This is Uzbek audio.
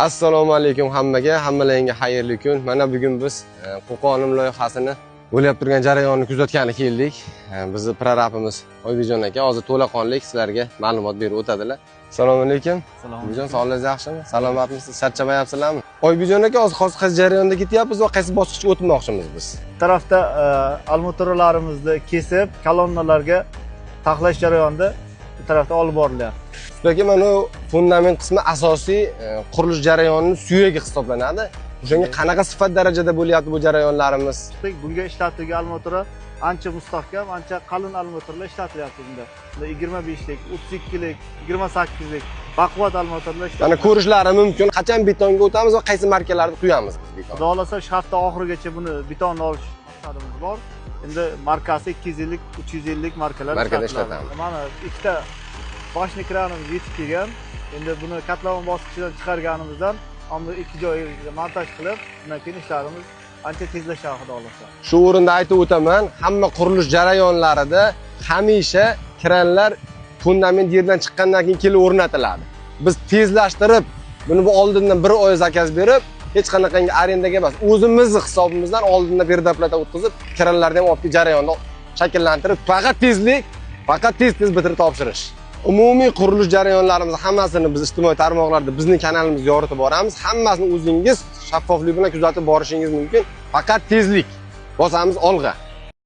Assalomu alaykum hammaga, hammalaringga xayrli kun. Mana bugun biz Qo'qonim loyihasini bo'lib turgan jarayonni kuzatgani keldik. Bizni prorabimiz Oybijon aka hozir to'laqonlik sizlarga ma'lumot berib o'tadilar. Assalomu alaykum. Oybijon, sog'lig'ingiz yaxshimi? Salomatmisiz? Charchamayapsizlarmi? Oybijon aka, hozir qaysi jarayonda ketyapmiz va qaysi bosqichga o'tmoqchimiz biz? Bu tarafda armaturlarimizni kesib, kolonnalarga taxlash jarayonida bu tarafda olib borilyapti. Aka, mana fundament qismi asosiy qurilish jarayonining suyagi hisoblanadi. O'shanga qanaqa sifat darajada bo'lyapti bu jarayonlarimiz? Bunga ishlatilgan armatura ancha mustahkam, ancha qalin armaturlar ishlatilyapti bunda. 25lik, 32lik, 28lik baquvvat armaturlar ishlatilyapti. Mana ko'rishlari mumkin. Qachon betonga o'tamiz va qaysi markalarni quyamiz biz beton? Xudo xolasa shu hafta oxirigacha buni betonni olish maqsadimiz bor. Endi markasi 200lik, 350lik markalar ishlatamiz. Mana ikkita boshni kranimiz yetib kelgan. Endi buni katlavon bosqichidan chiqarganimizdan hamda ikki joyiga montaj qilib, undan keyin ishlarimiz ancha tezlashadi xudo xolasa. Shu o'rinda aytib o'taman, hamma qurilish jarayonlarida hamisha kranlar fundament yerdan chiqqandan keyin kelib o'rnatiladi. Biz tezlashtirib, buni bu oldindan bir oy zakaz berib, hech qanaqangi arendaga emas, o'zimizni hisobimizdan oldindan perdoplata o'tkazib, kranlarni ham olib jarayonni shakllantirib, faqat tez bitirib topshirish. Umumiy qurilish jarayonlarimiz hammasini biz ijtimoiy tarmoqlarda bizning kanalimizga yoritib boramiz. Hammasini o'zingiz shaffoflik bilan kuzatib borishingiz mumkin. Faqat tezlik. Bosamiz olg'a.